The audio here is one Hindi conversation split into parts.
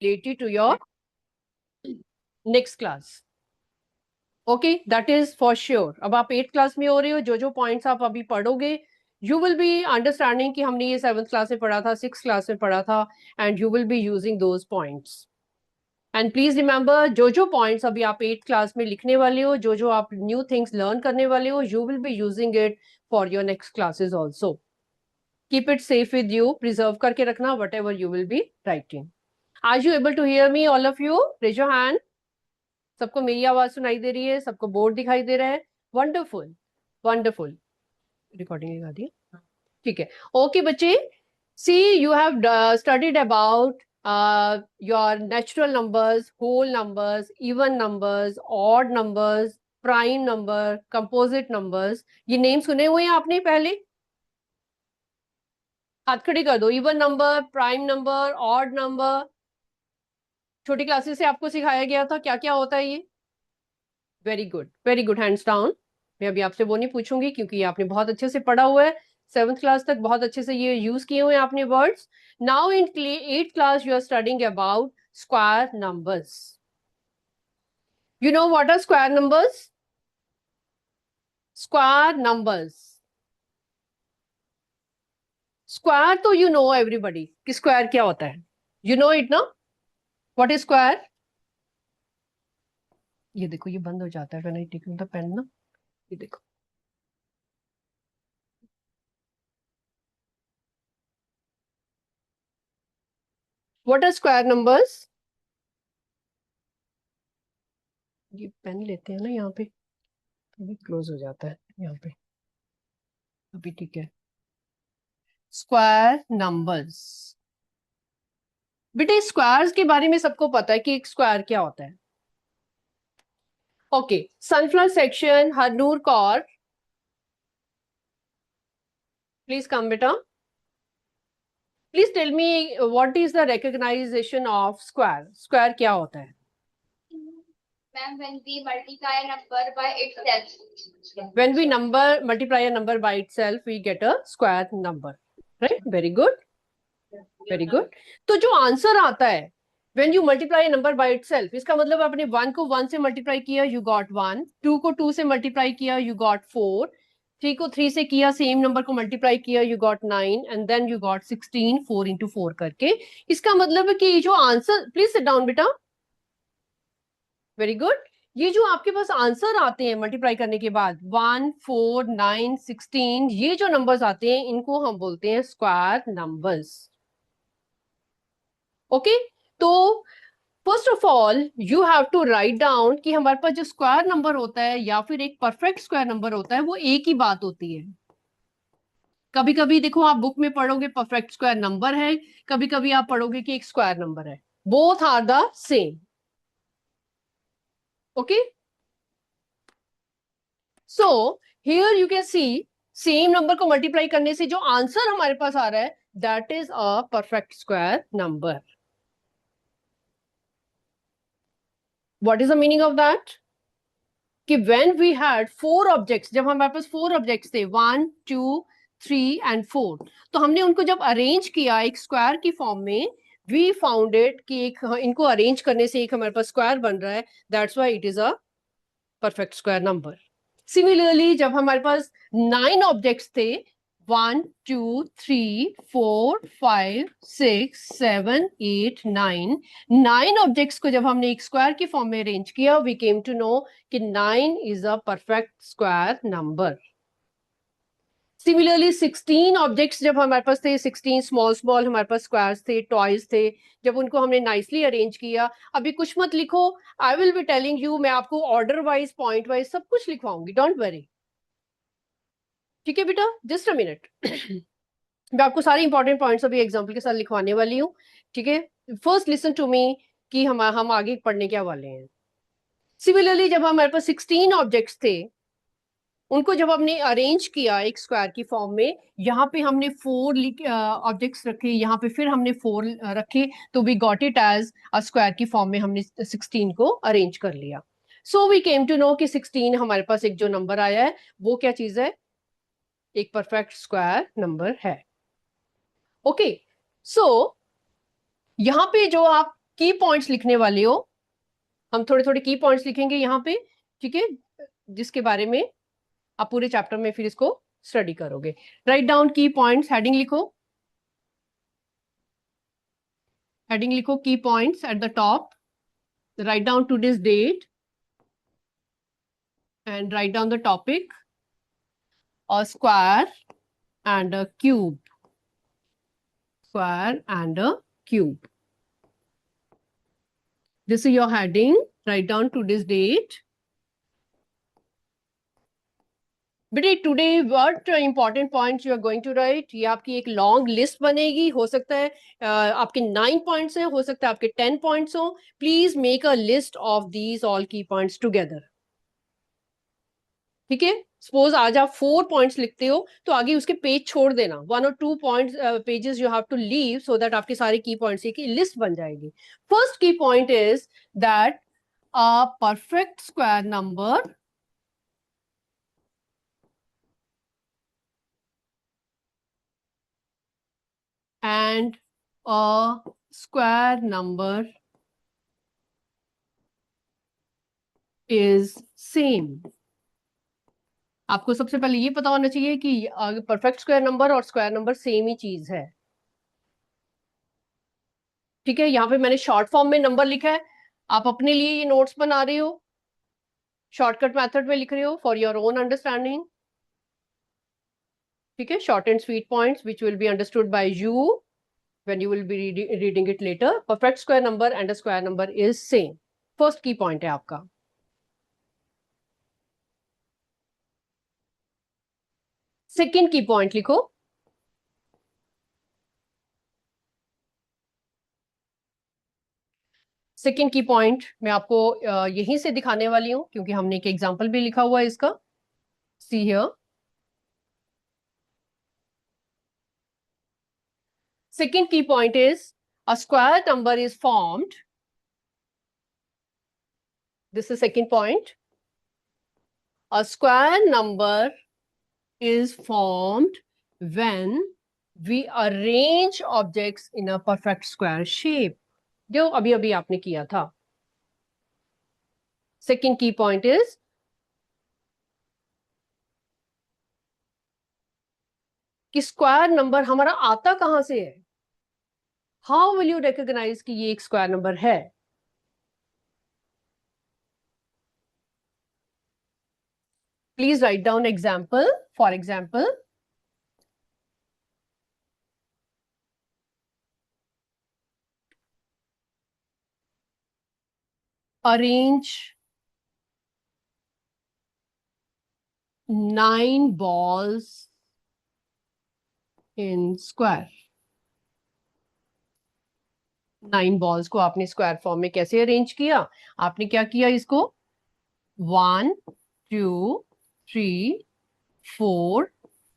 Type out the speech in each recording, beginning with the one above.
related to your next class. Okay, that is for sure. अब आप 8th क्लास में हो रहे हो, जो जो पॉइंट्स आप अभी पढ़ोगे यू विल बी अंडरस्टैंडिंग कि हमने ये 7th क्लास में पढ़ा था, 6th क्लास में पढ़ा था, and you will be using those points. And please remember, जो जो पॉइंट्स अभी आप 8th क्लास में लिखने वाले हो, जो जो आप न्यू थिंग्स लर्न करने वाले हो, you will be using it for your next classes also. Keep it safe with you, preserve करके रखना whatever you will be writing. Are you able to hear me all of you? Raise your hand. सबको मेरी आवाज सुनाई दे रही है? सबको बोर्ड दिखाई दे रहा है? Wonderful, wonderful. रिकॉर्डिंग लगा दी, ठीक है. ओके बच्चे, see you have studied about your natural numbers, whole numbers, even numbers, odd numbers, prime number, composite numbers. ये नेम सुने हुए हैं आपने पहले? हाथ खड़े कर दो. Even number, prime number, odd number. छोटी क्लासेस से आपको सिखाया गया था क्या क्या होता है ये? Very good, very good. Hands down. मैं अभी आपसे वो नहीं पूछूंगी क्योंकि आपने बहुत अच्छे से पढ़ा हुआ है. 7th क्लास तक बहुत अच्छे से ये यूज किए हुए हैं आपने words. Now in 8th class you are studying about square numbers. You know what are square numbers? Square numbers, square तो यू नो एवरीबडी कि स्क्वायर क्या होता है. यू नो इट ना? What is square? ये देखो, ये बंद हो जाता है when I take the pen ना. ये देखो, व्हाट आर स्क्वायर नंबर्स? ये पेन लेते हैं ना यहाँ पे, अभी क्लोज हो जाता है यहाँ पे. अभी ठीक है. Square numbers. बेटे स्क्वायर्स के बारे में सबको पता है कि एक स्क्वायर क्या होता है. Okay, sunflower section, Harnoor Kaur, please come बेटा. Please tell me what is the recognisation of square. Square क्या होता है? Ma'am, when we multiply a number by itself. When we multiply a number by itself, we get a square number. Right? Very good. Very good. तो जो आंसर आता है when you multiply a number by itself, इसका मतलब आपने 1 को 1 से मल्टीप्लाई किया, you got 1. 2 को 2 से मल्टीप्लाई किया, you got 4. 3 को 3 से किया, सेम नंबर को मल्टीप्लाई किया, you got 9, and then you got 16, 4 into 4 करके. इसका मतलब है कि जो आंसर, प्लीज सिट डाउन बेटा. Very good. ये जो आपके पास आंसर आते हैं मल्टीप्लाई करने के बाद 1, 4, 9, 16, ये जो नंबर्स आते हैं इनको हम बोलते हैं स्क्वायर नंबर्स. ओके, तो first of all you have to write down कि हमारे पास जो स्क्वायर नंबर होता है या फिर एक परफेक्ट स्क्वायर नंबर होता है वो एक ही बात होती है. कभी कभी देखो आप बुक में पढ़ोगे परफेक्ट स्क्वायर नंबर है, कभी कभी आप पढ़ोगे कि एक स्क्वायर नंबर है. Both are the same. Okay, so here you can see same number को मल्टीप्लाई करने से जो आंसर हमारे पास आ रहा है that is a perfect square number. What is the meaning of that? कि व्हेन वी हैड 4 ऑब्जेक्ट्स, जब हमारे पास 4 ऑब्जेक्ट्स थे 1, 2, 3 एंड 4, तो हमने उनको जब अरेंज किया एक स्क्वायर की फॉर्म में, वी फाउंड इट कि एक इनको अरेंज करने से एक हमारे पास स्क्वायर बन रहा है. That's why it is a perfect square number. Similarly जब हमारे पास 9 ऑब्जेक्ट्स थे 1, 2, 3, 4, 5, 6, 7, 8, 9, 9 ऑब्जेक्ट्स को जब हमने एक स्क्वायर की फॉर्म में अरेंज किया वी केम टू नो कि 9 is a perfect square number. Similarly 16 objects जब हमारे पास थे, 16 स्मॉल स्मॉल हमारे पास स्क्वायर्स थे, टॉयज थे, जब उनको हमने नाइसली अरेंज किया. अभी कुछ मत लिखो, I will be telling you, मैं आपको ऑर्डर वाइज पॉइंट वाइज सब कुछ लिखवाऊंगी, डोंट वरी. ठीक है बेटा, जस्ट अ मिनट. मैं आपको सारे इंपॉर्टेंट पॉइंट्स अभी एग्जाम्पल के साथ लिखवाने वाली हूँ. ठीक है, फर्स्ट लिसन टू मी कि हम आगे पढ़ने क्या वाले हैं. सिमिलरली जब हमारे पास 16 ऑब्जेक्ट्स थे उनको जब हमने अरेंज किया एक स्क्वायर की फॉर्म में, यहाँ पे हमने 4 ऑब्जेक्ट्स रखे, यहाँ पे फिर हमने 4 रखे, तो we got it as a square की फॉर्म में हमने 16 को अरेंज कर लिया. So we came to know कि 16 हमारे पास एक जो नंबर आया है वो क्या चीज है, एक परफेक्ट स्क्वायर नंबर है. ओके, सो यहाँ पे जो आप की पॉइंट्स लिखने वाले हो, हम थोड़े थोड़े की पॉइंट्स लिखेंगे यहाँ पे, ठीक है, जिसके बारे में आप पूरे चैप्टर में फिर इसको स्टडी करोगे। Write down key points, heading लिखो, हेडिंग लिखो key points at the top, write down today's date and write down the topic, a square and a cube, square and a cube. This is your heading. Write down today's date. बेटे today what important points you are going to write, ये आपकी एक लॉन्ग लिस्ट बनेगी, हो सकता है आपके 9 पॉइंट्स हैं, हो सकता है आपके 10 पॉइंट्स हो। Please make a list of these all की पॉइंट्स टुगेदर, ठीक है। सपोज आज आप 4 पॉइंट्स लिखते हो तो आगे उसके पेज छोड़ देना, 1 और 2 points pages you have to leave so that आपके सारे की पॉइंट्स की लिस्ट बन जाएगी। फर्स्ट की point is that a perfect square number and a square number is same। आपको सबसे पहले ये पता होना चाहिए कि परफेक्ट स्क्वायर नंबर और स्क्वायर नंबर सेम ही चीज है, ठीक है। यहाँ पे मैंने शॉर्ट फॉर्म में नंबर लिखा है, आप अपने लिए ये नोट्स बना रहे हो, शॉर्टकट मेथड में लिख रहे हो फॉर योर ओन अंडरस्टैंडिंग, ठीक है। Short and sweet points which will be understood by you when you will be reading it later। perfect square number and a square number is same, first key point है आपका। सेकेंड की पॉइंट लिखो, सेकेंड की पॉइंट मैं आपको यहीं से दिखाने वाली हूं क्योंकि हमने एक एग्जांपल भी लिखा हुआ है इसका। See here, second key point is a square number is formed, this is second point, a square number is formed when we arrange objects in a perfect square shape, जो अभी अभी आपने किया था। second key point is कि स्क्वायर नंबर हमारा आता कहां से है, हाउ विल यू रिकॉग्नाइज कि ये एक स्क्वायर नंबर है। Please write down example, for example, arrange 9 balls in square। 9 balls को आपने स्क्वायर फॉर्म में कैसे अरेंज किया, आपने क्या किया, इसको 1 2 3 4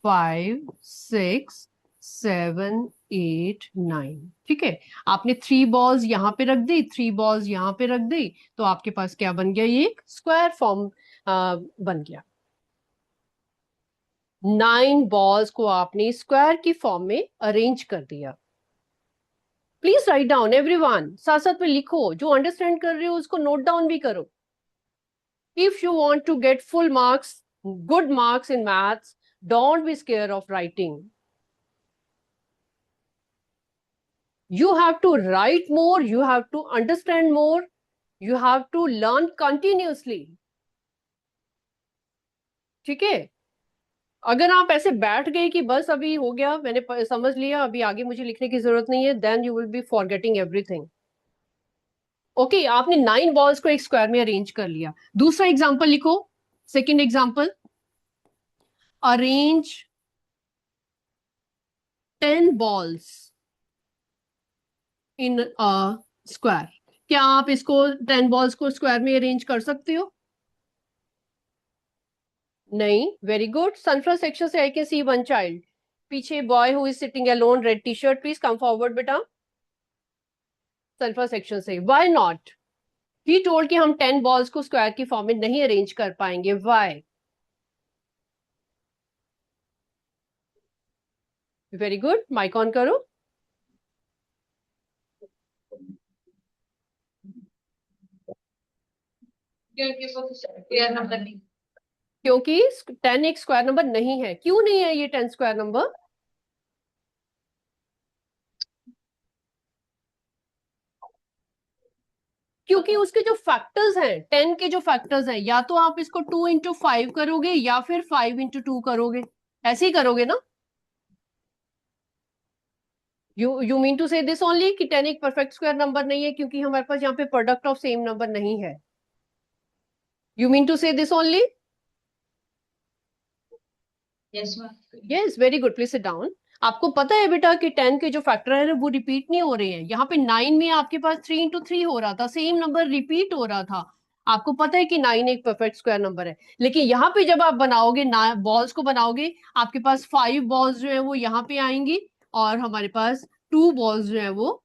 5 6 7 8 9, ठीक है। आपने 3 बॉल्स यहां पे रख दी, 3 बॉल्स यहां पे रख दी, तो आपके पास क्या बन गया, ये एक स्क्वायर फॉर्म बन गया। 9 बॉल्स को आपने स्क्वायर की फॉर्म में अरेंज कर दिया। प्लीज राइट डाउन एवरीवन, साथ साथ में लिखो, जो अंडरस्टैंड कर रहे हो उसको नोट डाउन भी करो। If you want to get full marks, good marks in maths, don't be scare of writing. You have to write more, you have to understand more, you have to learn continuously, ठीक है। अगर आप ऐसे बैठ गए कि बस अभी हो गया, मैंने समझ लिया, अभी आगे मुझे लिखने की जरूरत नहीं है, then you will be forgetting everything. Okay, आपने 9 बॉल्स को एक स्क्वायर में अरेंज कर लिया। दूसरा एग्जांपल लिखो, second example, arrange 10 balls in a square. क्या आप इसको 10 बॉल्स को स्क्वायर में अरेंज कर सकते हो, नहीं। वेरी गुड, सनफ्लावर सेक्शन से I can see one child, पीछे boy who is sitting alone, red T shirt, please come forward बेटा, सनफ्लावर सेक्शन से। व्हाई नॉट, ही टोल्ड कि हम 10 बॉल्स को स्क्वायर की फॉर्म में नहीं अरेंज कर पाएंगे, why. Very good, mic on करो। क्योंकि वो स्क्वायर नंबर नहीं। क्योंकि 10 एक स्क्वायर नंबर नहीं है। क्यों नहीं है ये 10 स्क्वायर नंबर? क्योंकि उसके जो फैक्टर्स हैं, 10 के जो फैक्टर्स हैं, या तो आप इसको 2 into 5 करोगे या फिर 5 into 2 करोगे, ऐसे ही करोगे ना। यू मीन टू से दिस ओनली कि 10 एक परफेक्ट स्क्वायर नंबर नहीं है क्योंकि हमारे पास यहाँ पे प्रोडक्ट ऑफ सेम नंबर नहीं है। यू मीन टू से this only? Yes ma'am. Yes, very good, please sit down. आपको पता है बेटा कि 10 के जो फैक्टर है वो रिपीट नहीं हो रहे हैं। यहाँ पे 9 में आपके पास 3 into 3 हो रहा था, सेम नंबर रिपीट हो रहा था। आपको पता है कि 9 एक परफेक्ट स्क्वायर नंबर है, लेकिन यहाँ पे जब आप बनाओगे बॉल्स को बनाओगे, आपके पास 5 बॉल्स जो है वो यहाँ पे आएंगी और हमारे पास 2 बॉल्स जो है वो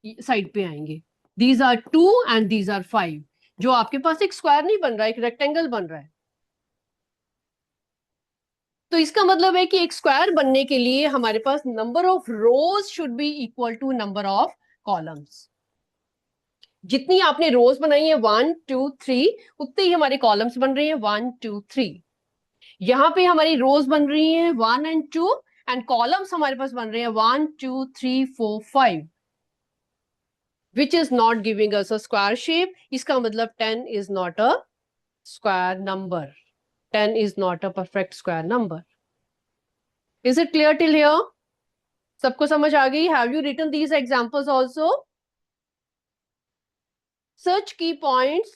साइड पे आएंगे। These are 2 and these are 5। जो आपके पास एक स्क्वायर नहीं बन रहा है, एक रेक्टेंगल बन रहा है। तो इसका मतलब है कि एक स्क्वायर बनने के लिए हमारे पास number of rows should be equal to number of columns. जितनी आपने रोज बनाई है 1 2 3, उतने ही हमारे कॉलम्स बन रहे हैं 1 2 3। यहां पे हमारी रोज बन रही है 1 and 2 एंड कॉलम्स हमारे पास बन रहे हैं 1 2 3 4 5, which is not giving us a square shape. इसका मतलब 10 is not a square number. 10 is not a perfect square number. Is it clear till here? सबको समझ आ गई? Have you written these examples also? Such key points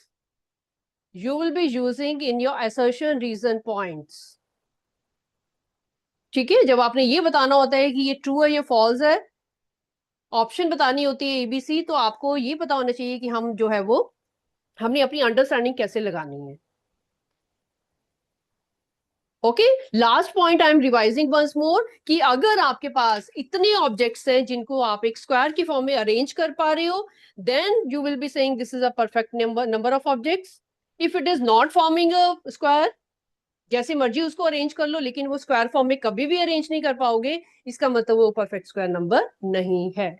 you will be using in your assertion reason points. ठीक है, जब आपने ये बताना होता है कि ये ट्रू है, ये फॉल्स है, ऑप्शन बतानी होती है एबीसी, तो आपको ये पता होना चाहिए कि हम जो है वो हमने अपनी अंडरस्टैंडिंग कैसे लगानी है। Okay, last point I am revising once more कि अगर आपके पास इतने ऑब्जेक्ट्स हैं जिनको आप एक स्क्वायर की फॉर्म में अरेंज कर पा रहे हो, then you will be saying this is a perfect number of objects. If it is not forming a square, जैसे मर्जी उसको अरेंज कर लो लेकिन वो स्क्वायर फॉर्म में कभी भी अरेंज नहीं कर पाओगे, इसका मतलब वो परफेक्ट स्क्वायर नंबर नहीं है।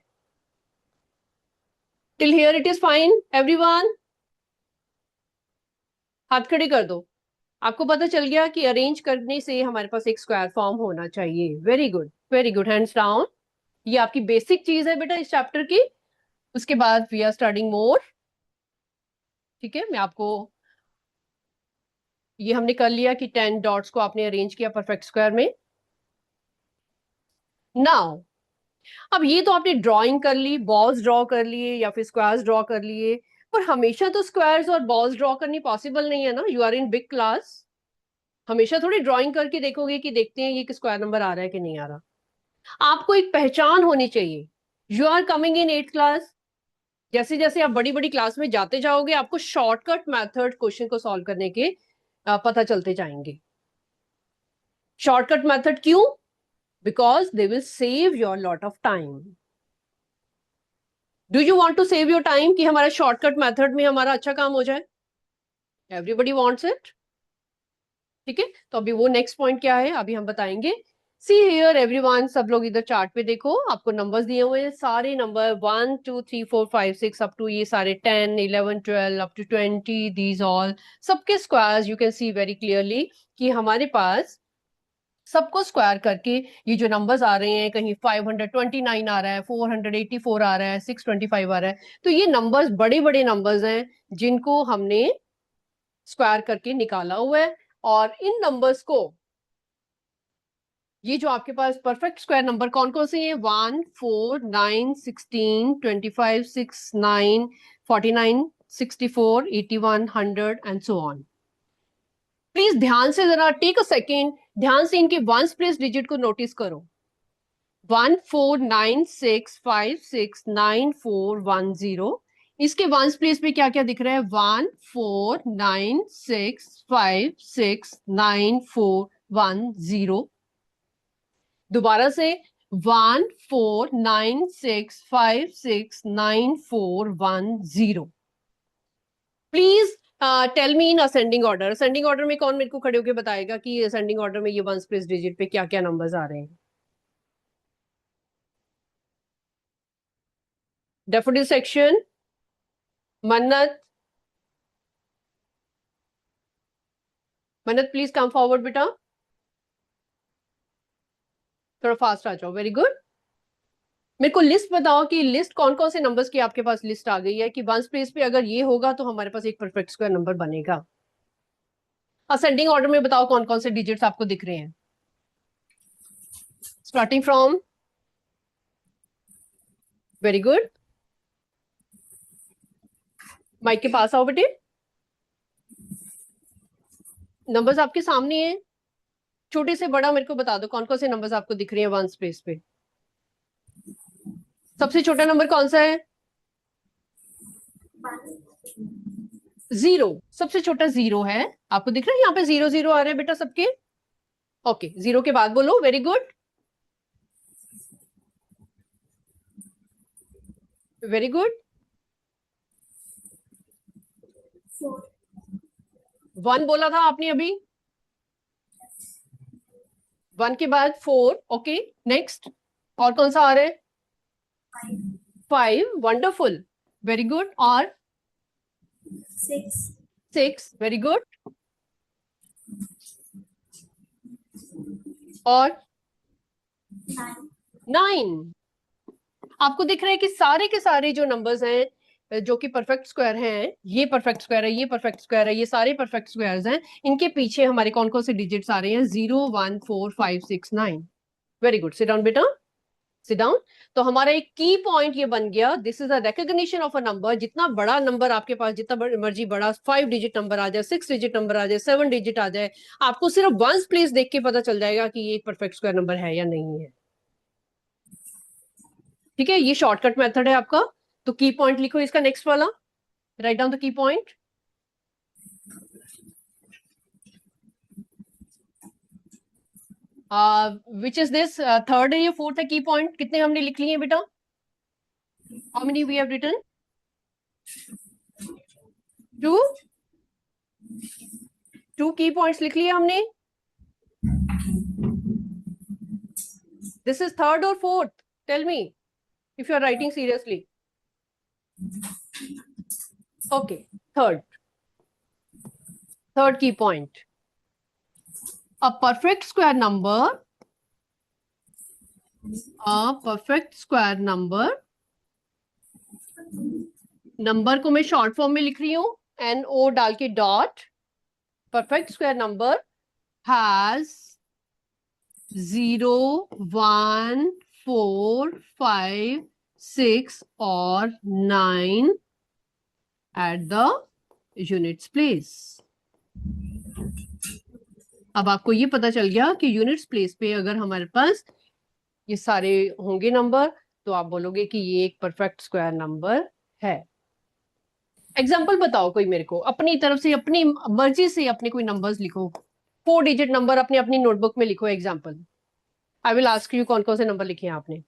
Till here it is fine everyone? हाथ खड़े कर दो। आपको पता चल गया कि अरेंज करने से हमारे पास एक स्क्वायर फॉर्म होना चाहिए। Very good, very good, hands down. ये आपकी बेसिक चीज है बेटा इस चैप्टर की। उसके बाद वी आर स्टार्टिंग मोर। ठीक है, मैं आपको, ये हमने कर लिया कि 10 डॉट्स को आपने अरेंज किया परफेक्ट स्क्वायर में। नाउ, अब ये तो आपने ड्राइंग कर ली, बॉल्स ड्रॉ कर लिए या फिर स्क्वायर्स ड्रॉ कर लिए, पर हमेशा तो स्क्वायर्स और बॉल्स ड्रॉ करनी पॉसिबल नहीं है ना। You are in big class, हमेशा थोड़ी ड्राइंग करके देखोगे कि देखते हैं ये स्क्वायर नंबर आ रहा है कि नहीं आ रहा। आपको एक पहचान होनी चाहिए। You are coming in 8th class, जैसे जैसे आप बड़ी बड़ी क्लास में जाते जाओगे आपको शॉर्टकट मेथड क्वेश्चन को सॉल्व करने के पता चलते जाएंगे। शॉर्टकट मेथड क्यों? Because they will save your lot of time. Do you want to save your time कि हमारा शॉर्टकट मेथड में हमारा अच्छा काम हो जाए? Everybody wants it. ठीक है, तो अभी वो नेक्स्ट पॉइंट क्या है अभी हम बताएंगे। सी हियर एवरीवन, सब लोग इधर चार्ट पे देखो, आपको नंबर्स दिए हुए हैं, सारे नंबर 1 2 3 4 5 6 अप टू ये सारे 10 11 12 अप टू 20, दीज ऑल सबके squares you can C very clearly कि हमारे पास सबको स्क्वायर करके ये जो नंबर्स आ रहे हैं, कहीं 529 आ रहा है, 484 आ रहा है, 625 आ रहा है, तो ये नंबर्स बड़े बड़े नंबर्स हैं जिनको हमने स्क्वायर करके निकाला हुआ है। और इन नंबर्स को, ये जो आपके पास परफेक्ट स्क्वायर नंबर कौन कौन से हैं, 1 4 9 16 25 6 9 49 64 81 100 एंड सो ऑन। प्लीज ध्यान से जरा टेक अ सेकेंड, ध्यान से इनके वंस प्लेस डिजिट को नोटिस करो। 1 4 9 6 5 6 9 4 1 0, इसके वंस प्लेस पे क्या क्या दिख रहा है, 1 4 9 6 5 6 9 4 1 0। दोबारा से 1 4 9 6 5 6 9 4 1 0। Please tell me in ascending order. Ascending order में कौन मेरे को खड़े होकर बताएगा कि असेंडिंग ऑर्डर में ये वंस प्लेस डिजिट पे क्या क्या नंबर्स आ रहे हैं? डेफोडिल सेक्शन, मन्नत, मन्नत प्लीज कम फॉरवर्ड बेटा, थोड़ा फास्ट आ जाओ। Very good. मेरे को लिस्ट बताओ कि लिस्ट कौन कौन से नंबर्स की आपके पास लिस्ट आ गई है कि वंस प्लेस पे अगर ये होगा तो हमारे पास एक परफेक्ट स्क्वायर नंबर बनेगा। असेंडिंग ऑर्डर में बताओ कौन कौन से डिजिट्स आपको दिख रहे हैं, starting from. Very good. Mic के पास आओ बेटे। नंबर्स आपके सामने हैं, छोटे से बड़ा मेरे को बता दो कौन कौन से नंबर्स आपको दिख रहे हैं वन स्पेस पे। सबसे छोटा नंबर कौन सा है? 0। सबसे छोटा 0 है, आपको दिख रहा है यहाँ पे 0 0 आ रहे हैं बेटा सबके। ओके, 0 के बाद बोलो। Very good, very good. 1 बोला था आपने अभी, 1 के बाद 4। ओके, नेक्स्ट और कौन सा आ रहा है? 5। Wonderful, very good. और 6। Very good. और 9। आपको दिख रहा है कि सारे के सारे जो नंबर्स हैं जो कि परफेक्ट स्क्वायर हैं, ये परफेक्ट स्क्वायर है, ये परफेक्ट स्क्वायर है, ये सारे परफेक्ट स्क्वायर्स हैं, इनके पीछे हमारे कौन कौन से डिजिट्स आ रहे हैं? 0 1 4 5 6 9। वेरी गुड, सिट डाउन बेटा, सिट डाउन। तो हमारा एक की पॉइंट ये बन गया, this is a recognition of a number. जितना बड़ा नंबर आपके पास, जितना मर्जी बड़ा 5 डिजिट नंबर आ जाए, 6 डिजिट नंबर आ जाए, 7 डिजिट आ जाए, आपको सिर्फ वंस प्लेस देख के पता चल जाएगा कि ये एक परफेक्ट स्क्वायर नंबर है या नहीं है। ठीक है, ये शॉर्टकट मेथड है आपका। तो की पॉइंट लिखो इसका नेक्स्ट वाला, write down the key point. Which is this, third है या फोर्थ है की पॉइंट? कितने हमने लिख लिए बेटा? How many we have written? 2। 2 की पॉइंट्स लिख लिए हमने। दिस इज थर्ड और fourth? Tell me if you are writing seriously. Okay, third, third key point. A perfect square number, a perfect square number, number को मैं शॉर्ट फॉर्म में लिख रही हूं, NO डाल के dot. Perfect square number has 0 1 4 5 6 और 9 at the units place। अब आपको ये पता चल गया कि यूनिट्स प्लेस पे अगर हमारे पास ये सारे होंगे नंबर तो आप बोलोगे कि ये एक परफेक्ट स्क्वायर नंबर है। एग्जाम्पल बताओ कोई मेरे को, अपनी तरफ से अपनी मर्जी से अपने कोई नंबर्स लिखो, 4 डिजिट नंबर अपनी अपनी नोटबुक में लिखो। Example, I will ask you कौन कौन से नंबर लिखे हैं आपने।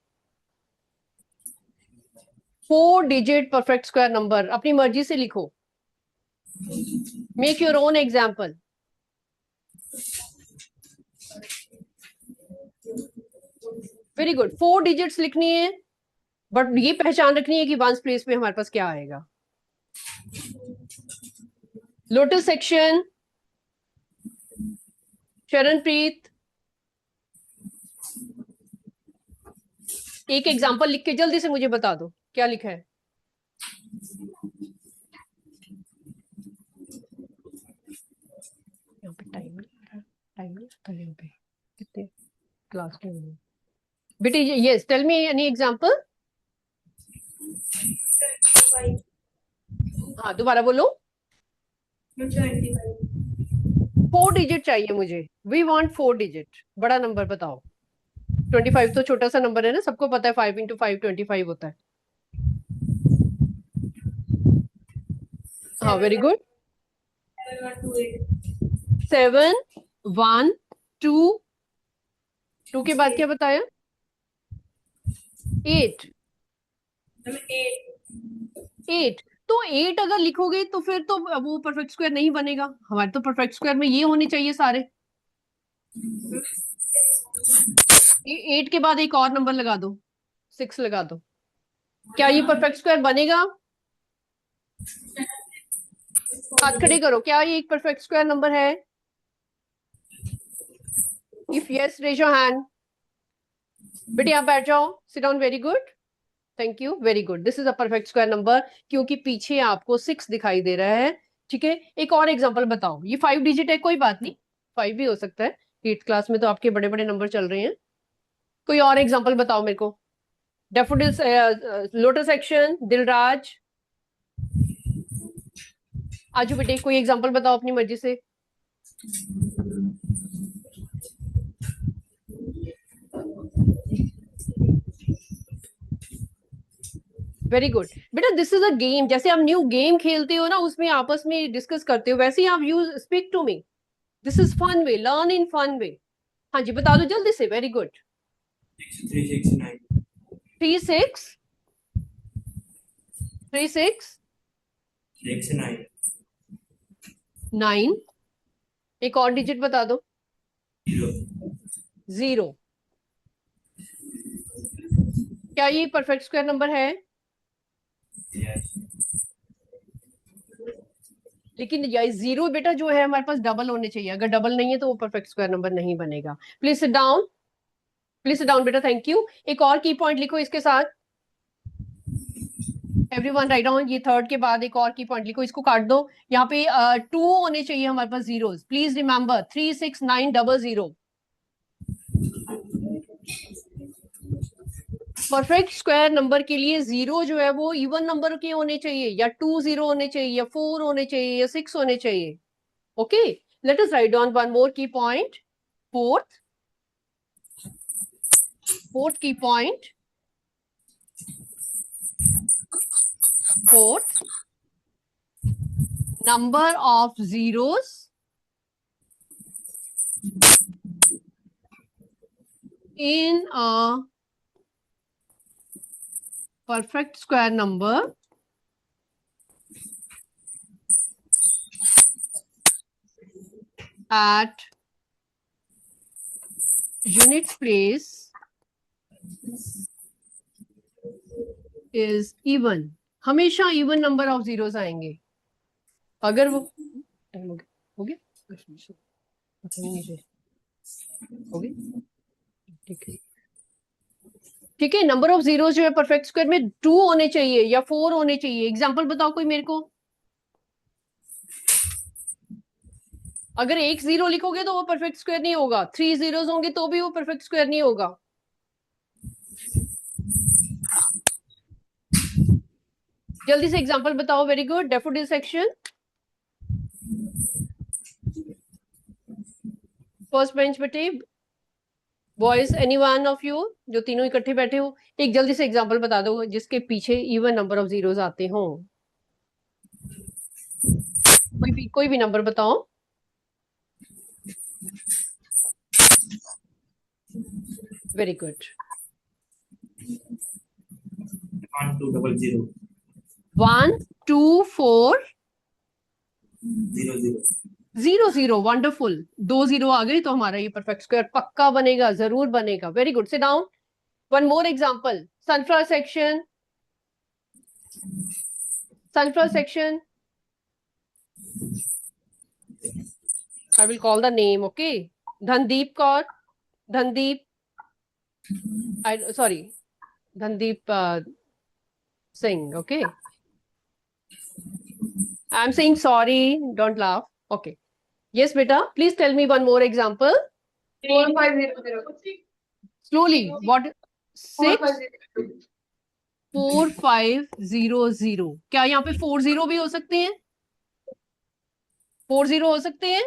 4 डिजिट परफेक्ट स्क्वायर नंबर अपनी मर्जी से लिखो, make your own example. Very good, 4 digits लिखनी है, बट ये पहचान रखनी है कि वंस प्लेस पे हमारे पास क्या आएगा। लोटस सेक्शन, शरणप्रीत, एक एग्जांपल लिख के जल्दी से मुझे बता दो क्या लिखा है। यहाँ पे टाइम नहीं आता यहाँ पे, कितने क्लास में हो बेटे? Yes, tell me any example. हाँ, दोबारा बोलो। 4 डिजिट चाहिए मुझे, वी वांट 4 डिजिट, बड़ा नंबर बताओ। 25 तो छोटा सा नंबर है ना, सबको पता है 5 × 5 25 होता है। हाँ, वेरी गुड। 7 1 2, 2 के बाद क्या बताया? 8। 8, तो 8 अगर लिखोगे तो फिर तो वो परफेक्ट स्क्वायर नहीं बनेगा। हमारे तो परफेक्ट स्क्वायर में ये होने चाहिए सारे। 8 के बाद एक और नंबर लगा दो, 6 लगा दो, क्या ये परफेक्ट स्क्वायर बनेगा? हाथ खड़े करो, क्या ये एक परफेक्ट स्क्वायर नंबर है? If yes, raise your hand. बेटे आप बैठ जाओ. Sit down. Very good. Thank you. Very good. This is a perfect square number क्योंकि पीछे आपको 6 दिखाई दे रहा है. ठीक है. एक और एग्जांपल बताओ. ये 5 डिजिट है, कोई बात नहीं. 5 भी हो सकता है. 8th क्लास में तो आपके बड़े बड़े नंबर चल रहे हैं. कोई और एग्जांपल बताओ मेरे को. Daffodils, lotus section, Dilraj. आजू बेटे कोई एग्जांपल बताओ अपनी मर्जी से. वेरी गुड बेटा. This is a game. जैसे आप न्यू गेम खेलते हो ना, उसमें आपस में डिस्कस करते हो, वैसे ही आप use speak to me. This is fun way. Learn in fun way. हाँ जी, बता दो जल्दी से. Very good. 3 6 3 6 9. एक और डिजिट बता दो. 0. क्या ये परफेक्ट स्क्वायर नंबर है? लेकिन ये 0 बेटा जो है हमारे पास डबल होने चाहिए. अगर डबल नहीं है तो वो परफेक्ट स्क्वायर नंबर नहीं बनेगा. Please sit down. Please sit down बेटा. Thank you. एक और की पॉइंट लिखो इसके साथ. Everyone write down. ये थर्ड के बाद एक और की पॉइंट लिखो. इसको काट दो. यहाँ पे 2 होने चाहिए हमारे पास zeros. Please remember 3 6 9 0 0. Perfect square number के लिए 0 जो है वो इवन नंबर के होने चाहिए, या 2 0 होने चाहिए, या 4 होने चाहिए, या 6 होने चाहिए. Okay. Let us write down one more की पॉइंट. फोर्थ की point. Fourth, number of zeros in a perfect square number at unit place is even. हमेशा इवन नंबर ऑफ जीरोस आएंगे. अगर वो टाइम हो गया ठीक है. ठीक है. नंबर ऑफ जीरोस जो है परफेक्ट स्क्वायर में 2 होने चाहिए या 4 होने चाहिए. एग्जांपल बताओ कोई मेरे को. अगर 1 0 लिखोगे तो वो परफेक्ट स्क्वायर नहीं होगा. 3 zeros होंगे तो भी वो परफेक्ट स्क्वायर नहीं होगा. जल्दी से एग्जांपल बताओ. Very good. Daffodil section. First bench बेटे. Boys, any one of you जो तीनों इकट्ठे बैठे हो, एक जल्दी से एग्जांपल बता दो जिसके पीछे इवन नंबर ऑफ जीरोस आते हो. कोई भी नंबर बताओ. Very good. 1 2 0 0 1 2 4 0 0. 0 0. वंडरफुल. 2 0 आ गई तो हमारा ये परफेक्ट स्क्वायर पक्का बनेगा. जरूर बनेगा. Very good. Sit down. One more example. Sunflower section. Sunflower section. I will call the name. Okay. Dhandeep Kaur. Dhandeep. Sorry. Dhandeep Singh. Okay. I'm saying sorry. Don't laugh. Okay. Yes, beta. Please tell me one more example. 4 5 0 0. Slowly. What? 6 4 5 0. 4 5 0 0. क्या यहाँ पे 4 0 भी हो सकते हैं? 4 0 हो सकते हैं?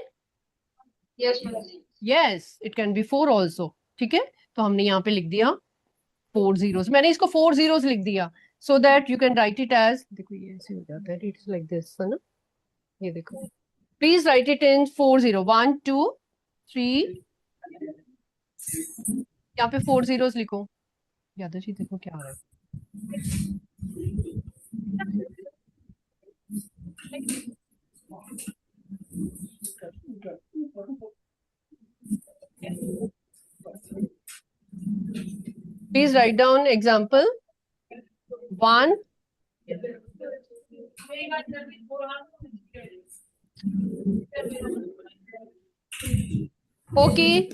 Yes. Yes, it can be 4 also. ठीक है. तो हमने यहाँ पे लिख दिया 4 zeros. मैंने इसको 4 zeros लिख दिया so that you can write it as. देखो ये ऐसे हो जाता है. It's like this, है ना? ये देखो. Please write it in 4 0. 1 2 3. यहाँ पे 4 zeros लिखो. यादव जी देखो क्या आ रहा है. Please write down example. 1 okay.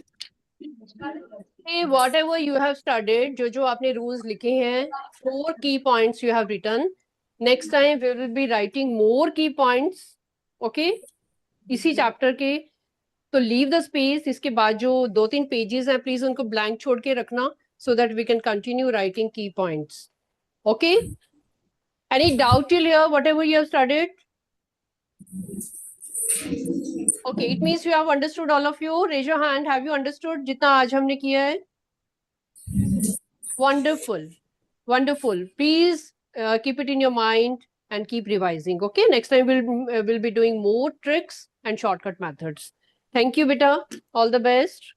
Okay, whatever you have studied, जो आपने rules लिखे हैं, 4 key points you have written. Next time we will be writing more key points. Okay, इसी chapter के. तो leave the space. इसके बाद जो 2-3 pages हैं, please उनको blank छोड़ के रखना, so that we can continue writing key points. Okay? Any doubt till here, whatever you have studied? Okay, it means you have understood, all of you. Raise your hand. Have you understood जितना आज हमने किया है? Wonderful. Wonderful. Please keep it in your mind and keep revising. Okay, next time we'll be doing more tricks and shortcut methods. Thank you, beta. All the best.